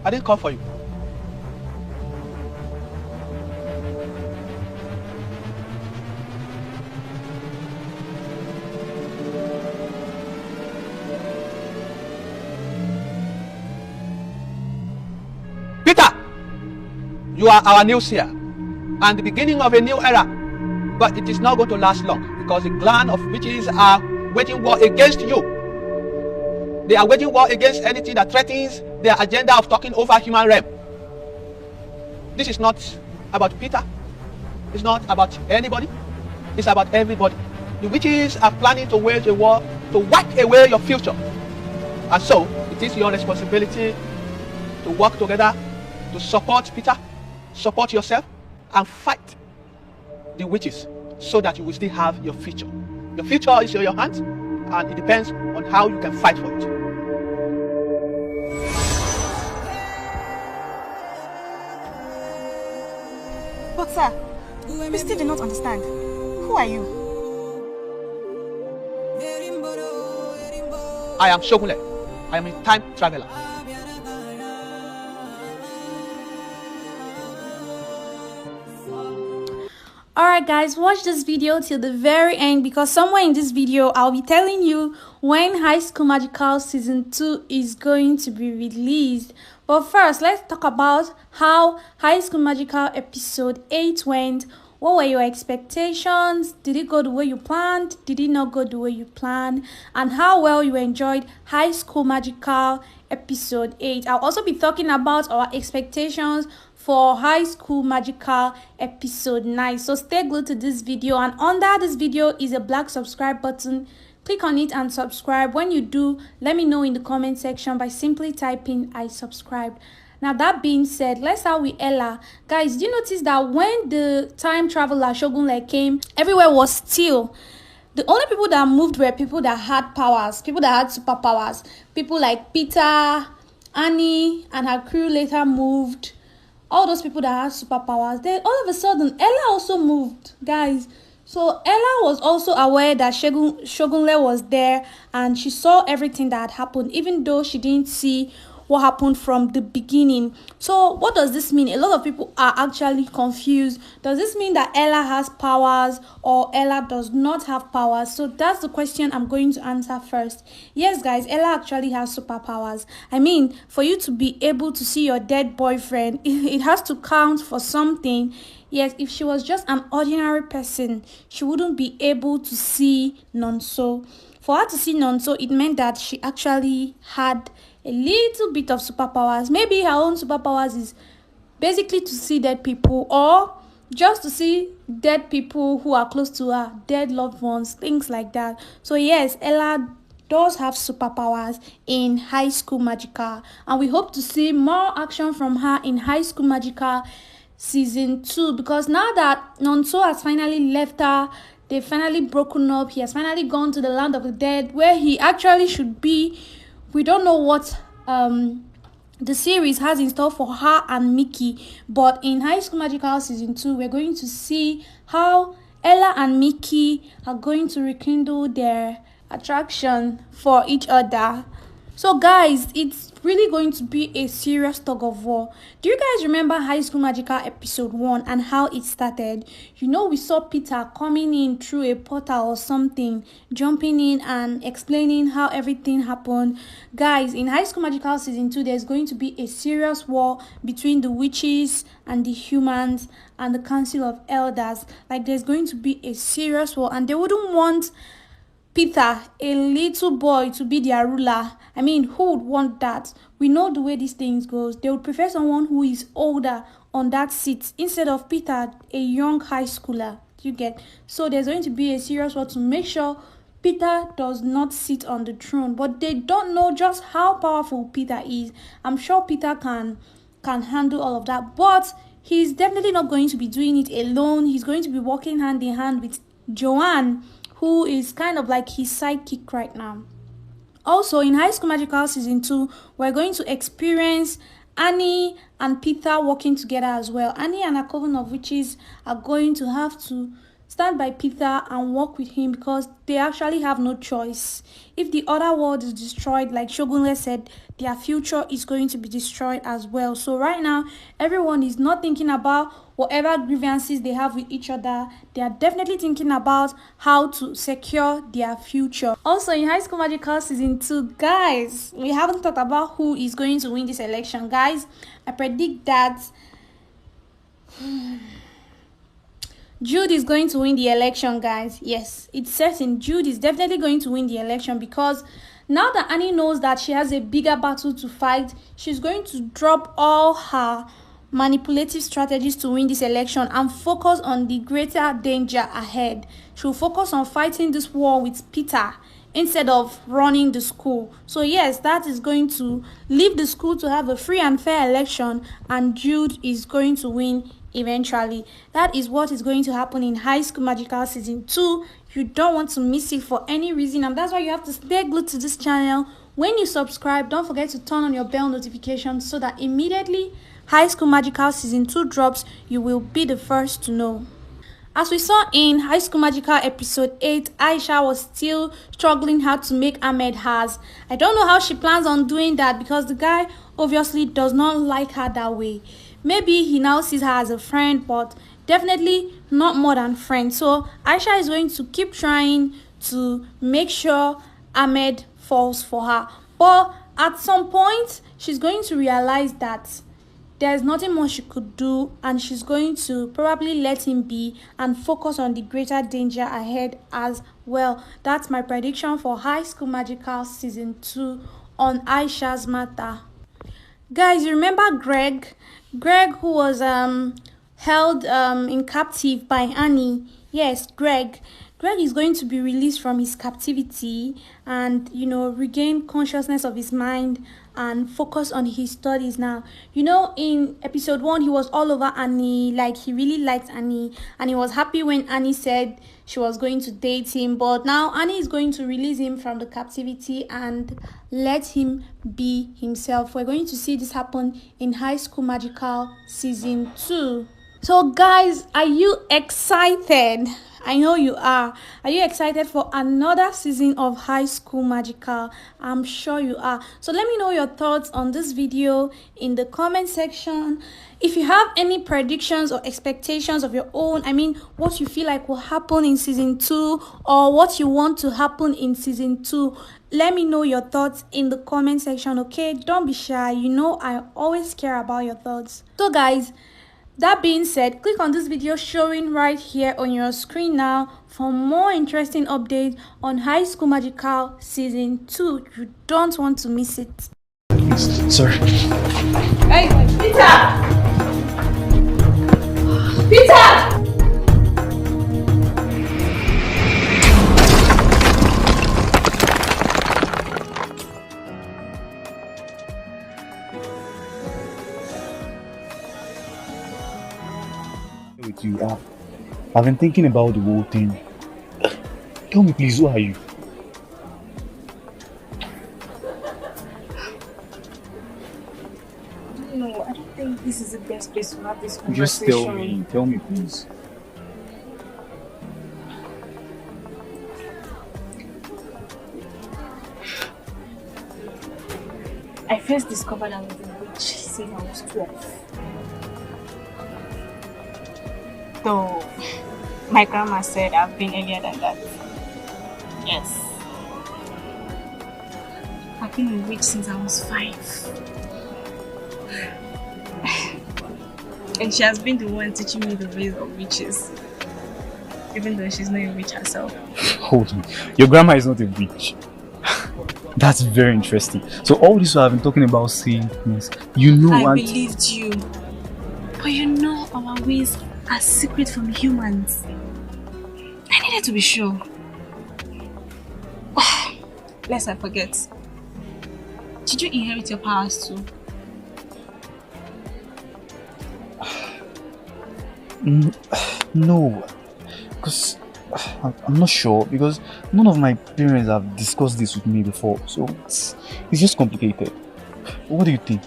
I didn't come for you. Peter, you are our new seer and the beginning of a new era. But it is not going to last long because the clan of witches are waging war against you. They are waging war against anything that threatens their agenda of talking over human realm. This is not about Peter. It's not about anybody. It's about everybody. The witches are planning to wage a war to wipe away your future. And so, it is your responsibility to work together to support Peter, support yourself, and fight the witches so that you will still have your future. Your future is in your hands and it depends on how you can fight for it. But sir, we still do not understand. Who are you? I am Shogunle. I am a time traveler. Alright guys, watch this video till the very end because somewhere in this video I'll be telling you when High School Magical Season 2 is going to be released. But first, let's talk about how High School Magical Episode 8 went. What were your expectations? Did it go the way you planned? Did it not go the way you planned? And how well you enjoyed High School Magical Episode 8. I'll also be talking about our expectations for High School Magical Episode 9. So stay glued to this video, and under this video is a black subscribe button. Click on it and subscribe. When you do, let me know in the comment section by simply typing I subscribed. Now that being said, let's start with Ella. Guys, do you notice that when the time traveler Shogunle came, everywhere was still? The only people that moved were people that had powers, people that had superpowers. People like Peter, Annie, and her crew later moved. All those people that had superpowers. Then all of a sudden, Ella also moved, guys. So Ella was also aware that Shogunle was there and she saw everything that had happened, even though she didn't see what happened from the beginning. So what does this mean? A lot of people are actually confused. Does this mean that Ella has powers or Ella does not have powers? So that's the question I'm going to answer first. Yes guys, Ella actually has superpowers. I mean, for you to be able to see your dead boyfriend, it has to count for something. Yes, if she was just an ordinary person, she wouldn't be able to see Nonso. For her to see Nonso, it meant that she actually had a little bit of superpowers. Maybe her own superpowers is basically to see dead people, or just to see dead people who are close to her, dead loved ones, things like that. So yes, Ella does have superpowers in High School Magical, and we hope to see more action from her in High School Magical Season 2, because now that Nonso has finally left her, they've finally broken up, he has finally gone to the land of the dead where he actually should be. We don't know what the series has in store for her and Mickey, but in High School Magical Season 2, we're going to see how Ella and Mickey are going to rekindle their attraction for each other. So guys, it's really going to be a serious tug of war. Do you guys remember High School Magical Episode 1 and how it started? You know, we saw Peter coming in through a portal or something, jumping in and explaining how everything happened. Guys, in High School Magical Season 2, there's going to be a serious war between the witches and the humans and the Council of Elders. Like, there's going to be a serious war, and they wouldn't want Peter, a little boy, to be their ruler. I mean, who would want that? We know the way these things goes. They would prefer someone who is older on that seat instead of Peter, a young high schooler. Do you get? So there's going to be a serious war to make sure Peter does not sit on the throne. But they don't know just how powerful Peter is. I'm sure Peter can handle all of that, but he's definitely not going to be doing it alone. He's going to be working hand in hand with Joanne, who is kind of like his sidekick right now. Also, in High School Magical Season 2, we're going to experience Annie and Peter working together as well. Annie and a coven of witches are going to have to stand by Peter and work with him because they actually have no choice. If the other world is destroyed, like Shogunle said, their future is going to be destroyed as well. So right now, everyone is not thinking about whatever grievances they have with each other. They are definitely thinking about how to secure their future. Also, in High School Magical Season 2, guys, we haven't talked about who is going to win this election. Guys, I predict that Jude is going to win the election, guys. Yes, it's certain. Jude is definitely going to win the election because now that Annie knows that she has a bigger battle to fight, she's going to drop all her manipulative strategies to win this election and focus on the greater danger ahead. She'll focus on fighting this war with Peter instead of running the school. So yes, that is going to leave the school to have a free and fair election, and Jude is going to win eventually. That is what is going to happen in High School Magical Season 2. You don't want to miss it for any reason, and that's why you have to stay glued to this channel. When you subscribe, don't forget to turn on your bell notification so that immediately High School Magical Season 2 drops, you will be the first to know. As we saw in High School Magical episode 8, Aisha was still struggling how to make Ahmed hers. I don't know how she plans on doing that because the guy obviously does not like her that way. Maybe he now sees her as a friend, but definitely not more than friend. So Aisha is going to keep trying to make sure Ahmed falls for her. But at some point, she's going to realize that there's nothing more she could do, and she's going to probably let him be and focus on the greater danger ahead as well. That's my prediction for High School Magical Season 2 on Aisha's matter. Guys, you remember Greg? Greg, who was held in captive by Annie. Yes, Greg is going to be released from his captivity and, regain consciousness of his mind and focus on his studies now. In episode 1, he was all over Annie, like he really liked Annie, and he was happy when Annie said she was going to date him. But now Annie is going to release him from the captivity and let him be himself. We're going to see this happen in High School Magical Season 2. So guys, are you excited? I know you are. Are you excited for another season of High School Magical? I'm sure you are. So let me know your thoughts on this video in the comment section. If you have any predictions or expectations of your own, what you feel like will happen in season 2 or what you want to happen in season 2, let me know your thoughts in the comment section, okay? Don't be shy. I always care about your thoughts. So guys, that being said, click on this video showing right here on your screen now for more interesting updates on High School Magical Season 2. You don't want to miss it. Sorry. Hey, Peter! Peter! With you, I've been thinking about the whole thing. Tell me please, who are you? No, I don't think this is the best place to have this conversation. Just tell me please. I first discovered I was a witch since I was 12. Though my grandma said I've been earlier than that. Yes. I've been a witch since I was 5. And she has been the one teaching me the ways of witches. Even though she's not a witch herself. Hold on. Your grandma is not a witch. That's very interesting. So all this I've been talking about seeing things, I believed you. But our ways are secret from humans. I needed to be sure. Lest I forget. Did you inherit your powers too? No, because I'm not sure, because none of my parents have discussed this with me before, so it's just complicated. What do you think?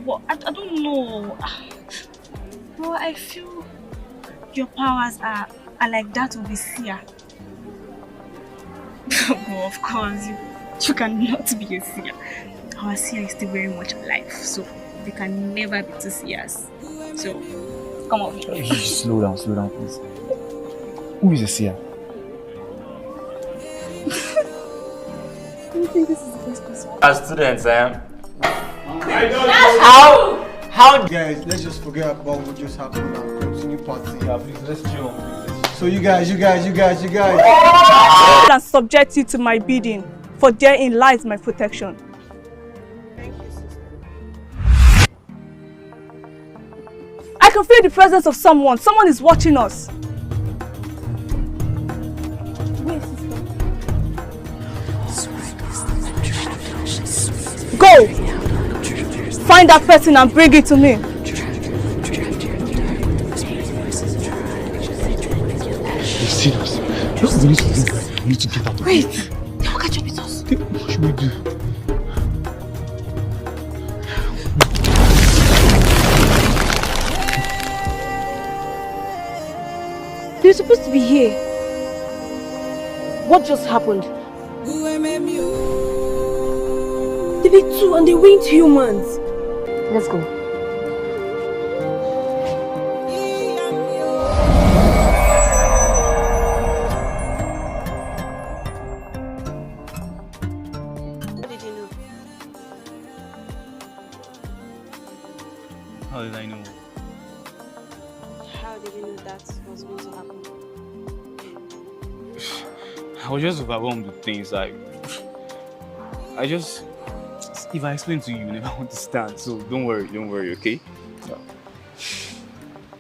but I don't know. Bro, I feel your powers are like that of a seer. Well, of course, you cannot be a seer. Our seer is still very much alive, so they can never be two seers. So, come on. Slow down, please. Who is a seer? I think this is the best question. As students, How guys, let's just forget about what just happened and continue partying. Yeah, please, let's chill. So you guys. And subject you to my bidding, for therein lies my protection. I can feel the presence of someone. Someone is watching us. Where is this from? Go! Find that person and bring it to me. You've seen us. We need to leave. We need to get out of here. Wait! They will catch up with us. What should we do? They're supposed to be here. What just happened? They be two and they weren't humans. Let's go. How did you know? How did I know? How did you know that was going to happen? I was just overwhelmed with things. If I explain to you, you never understand. So don't worry, okay? No.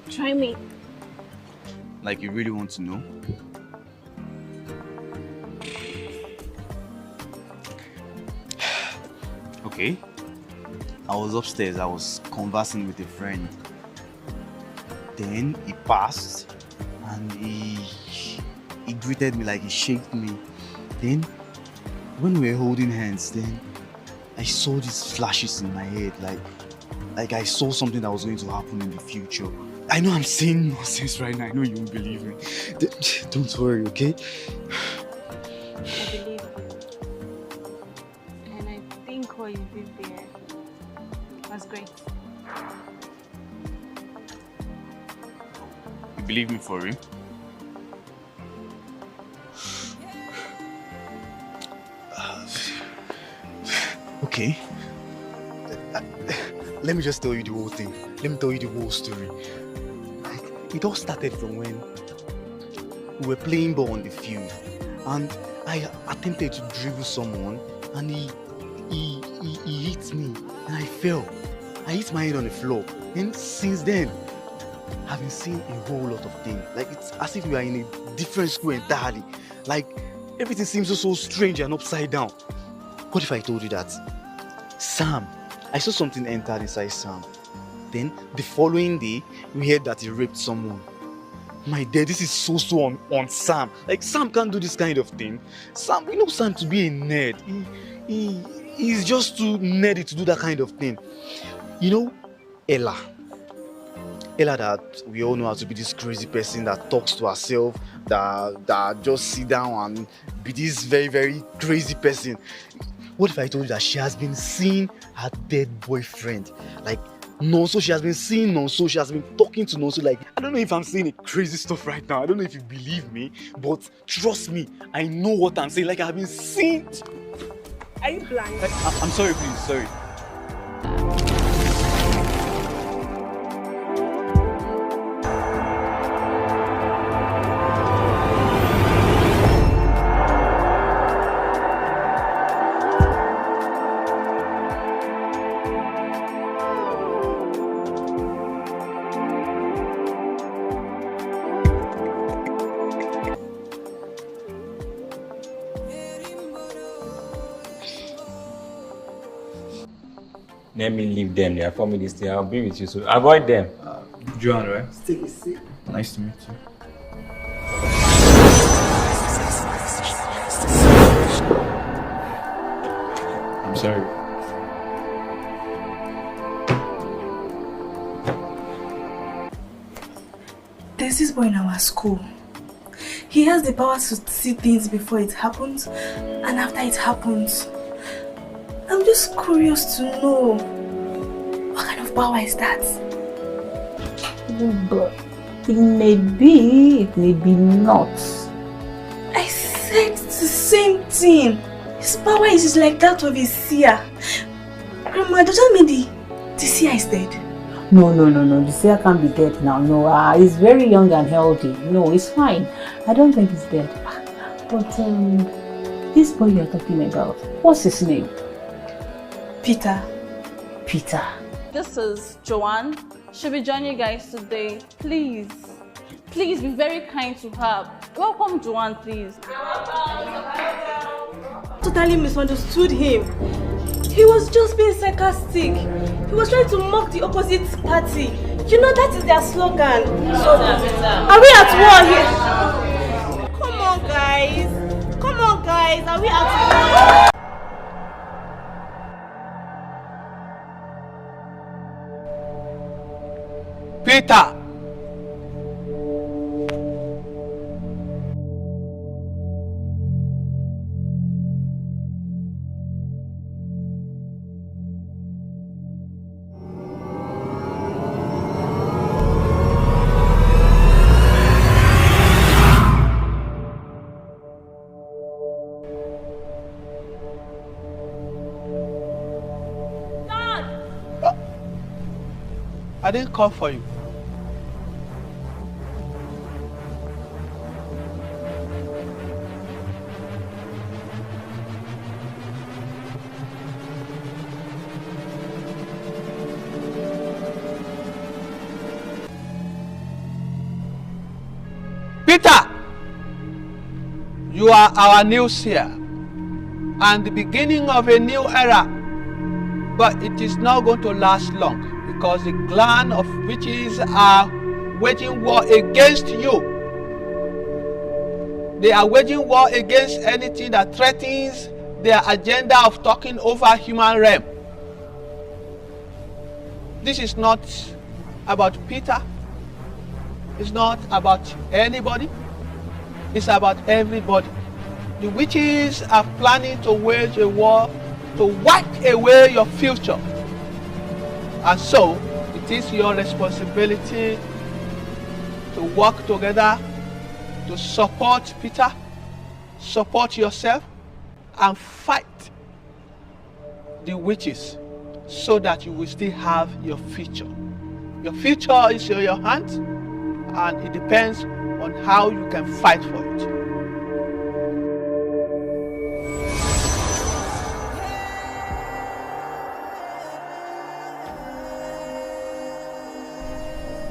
Try me. Like you really want to know? Okay. I was upstairs, I was conversing with a friend. Then he passed and he greeted me, like he shook me. Then when we were holding hands, then I saw these flashes in my head, like I saw something that was going to happen in the future. I know I'm saying nonsense right now, I know you won't believe me. Don't worry, okay? I believe you. And I think what you did there was great. You believe me for real? Okay. Let me just tell you the whole thing. Let me tell you the whole story. It all started from when we were playing ball on the field and I attempted to dribble someone and he hit me and I fell. I hit my head on the floor. And since then, I've been seeing a whole lot of things. Like it's as if we are in a different school entirely. Like everything seems so strange and upside down. What if I told you that Sam, I saw something enter inside Sam. Then the following day, we heard that he raped someone. My dear, this is so on Sam. Like Sam can't do this kind of thing. Sam, we know Sam to be a nerd. He's just too nerdy to do that kind of thing. You know, Ella that we all know how to be this crazy person that talks to herself, that just sit down and be this very, very crazy person. What if I told you that she has been seeing her dead boyfriend? Like, Nonso, she has been seeing Nonso, she has been talking to Nonso. Like, I don't know if I'm saying crazy stuff right now. I don't know if you believe me, but trust me, I know what I'm saying. Like, I've been seeing... Are you blind? Like, I'm sorry, please, sorry. Let me leave them. They are for me this day. I'll be with you soon. Avoid them. Joan, right? Take a seat. Nice to meet you. I'm sorry. There's this boy in our school. He has the power to see things before it happens and after it happens. I'm just curious to know, what kind of power is that? But it may be, it may be not. I said the same thing. His power is like that of a seer. Grandma, does that mean the seer is dead? No. The seer can't be dead now. No, he's very young and healthy. No, he's fine. I don't think he's dead. But this boy you're talking about, what's his name? Peter. Peter. This is Joanne. She'll be joining you guys today. Please be very kind to her. Welcome, Joanne, please. Totally misunderstood him. He was just being sarcastic. He was trying to mock the opposite party. You know that is their slogan. So, are we at war here? Come on, guys. Are we at war? Peter! I didn't come for you. Peter, you are our new seer and the beginning of a new era, but it is not going to last long because the clan of witches are waging war against you. They are waging war against anything that threatens their agenda of talking over human realm. This is not about Peter. It's not about anybody. It's about everybody. The witches are planning to wage a war to wipe away your future. And so, it is your responsibility to work together to support Peter, support yourself, and fight the witches so that you will still have your future. Your future is in your hands, and it depends on how you can fight for it.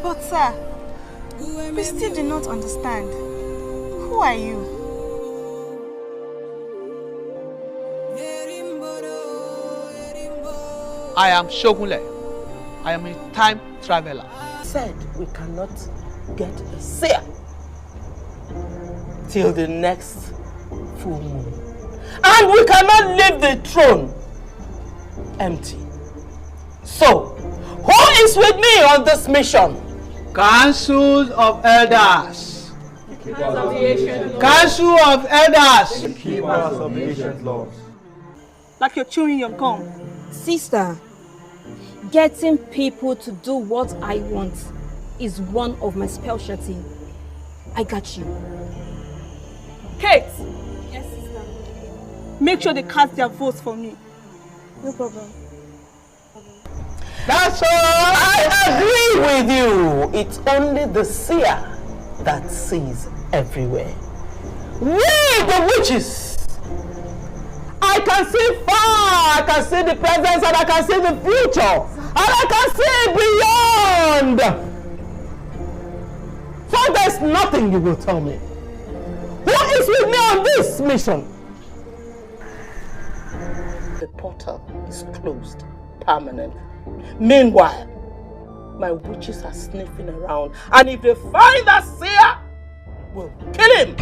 But sir, we still do not understand. Who are you? I am Shogunle. I am a time traveler. Said we cannot get a seer till the next full moon. And we cannot leave the throne empty. So, who is with me on this mission? Council of Elders. Council of Elders. Keepers of the ancient laws. Like you're chewing your gum. Sister, getting people to do what I want is one of my specialty. I got you. Kate! Yes, sister. Make sure they cast their votes for me. No problem. That's all. I agree with you. It's only the seer that sees everywhere. We, the witches, I can see far. I can see the present and I can see the future. And I can see beyond. So there's nothing you will tell me. Who is with me on this mission? The portal is closed permanently. Meanwhile, my witches are sniffing around, and if they find that seer, we'll kill him.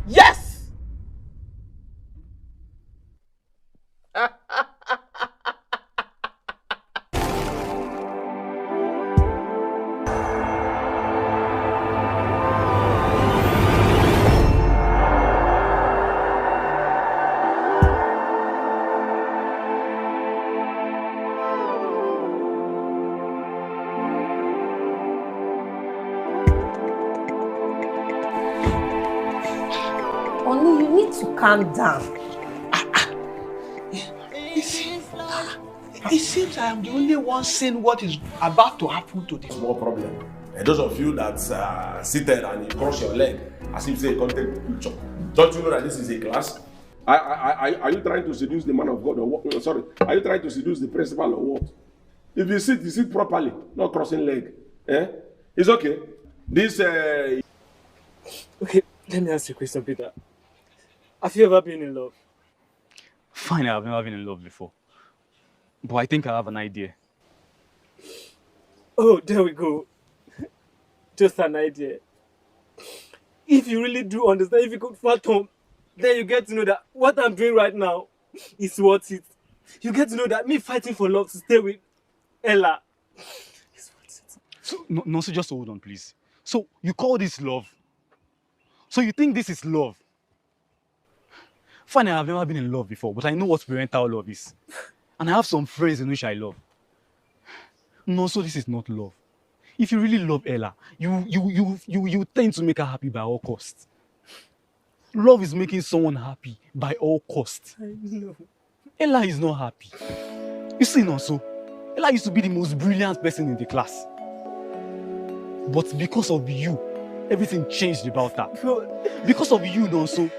Yes! need to calm down. It seems I am the only one seeing what is about to happen to this. Small problem. And those of you that seated and you cross your leg as if say content picture. Don't you know that this is a class? Are you trying to seduce the man of God or what? Sorry, are you trying to seduce the principal or what? If you sit properly, not crossing leg. Eh? It's okay. This Okay, let me ask you a question, Peter. Have you ever been in love? Fine, I've never been in love before. But I think I have an idea. Oh, there we go. Just an idea. If you really do understand, if you could fathom, then you get to know that what I'm doing right now is worth it. You get to know that me fighting for love to stay with Ella is worth it. So, no, so just hold on, please. So, you call this love? So you think this is love? Fine, I've never been in love before, but I know what parental love is. And I have some friends in which I love. No, so this is not love. If you really love Ella, you tend to make her happy by all costs. Love is making someone happy by all costs. I know. Ella is not happy. You see, Nonso, Ella used to be the most brilliant person in the class. But because of you, everything changed about her. God. Because of you, Nonso,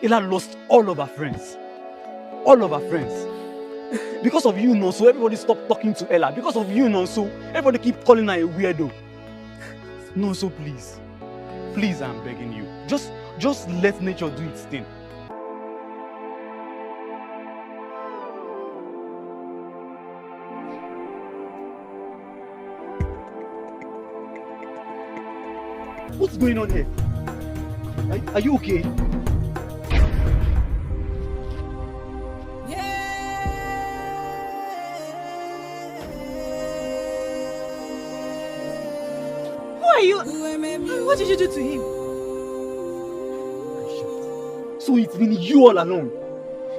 Ella lost all of her friends. All of her friends. Because of you, Nonso, everybody stopped talking to Ella. Because of you, Nonso, everybody keep calling her a weirdo. Nonso, please. Please, I'm begging you. Just let nature do its thing. What's going on here? Are you okay? Who are you? What did you do to him? So it's been you all along.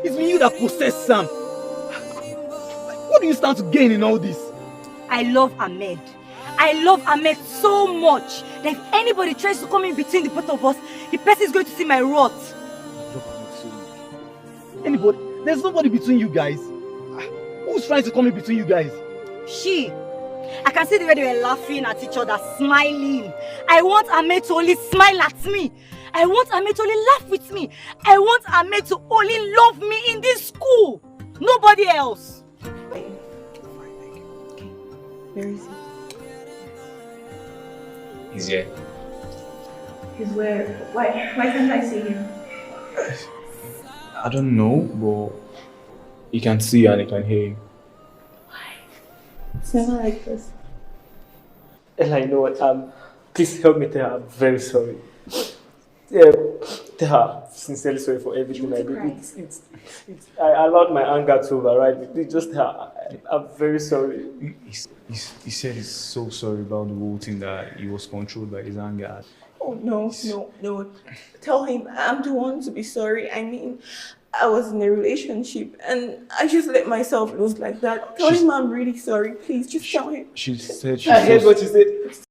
It's been you that possessed Sam. What do you stand to gain in all this? I love Ahmed. I love Ahmed so much that if anybody tries to come in between the both of us, the person is going to see my wrath. Anybody? There's nobody between you guys. Who's trying to come in between you guys? She. I can see the way they were laughing at each other, smiling. I want Ahmed to only smile at me. I want Ahmed to only laugh with me. I want Ahmed to only love me in this school. Nobody else. Okay. Where is he? He's here. He's where? Why can't I see him? I don't know, but he can see and he can hear you. It's never like this. Ella, you know what? Please help me tell her I'm very sorry. Yeah, tell her sincerely sorry for everything I did. I allowed my anger to override me. Just tell her I'm very sorry. He said he's so sorry about the whole thing, that he was controlled by his anger. Oh, no. Tell him I'm the one to be sorry. I mean, I was in a relationship and I just let myself lose like that. Tell him I'm really sorry. Please, just tell him. She said I heard what you said.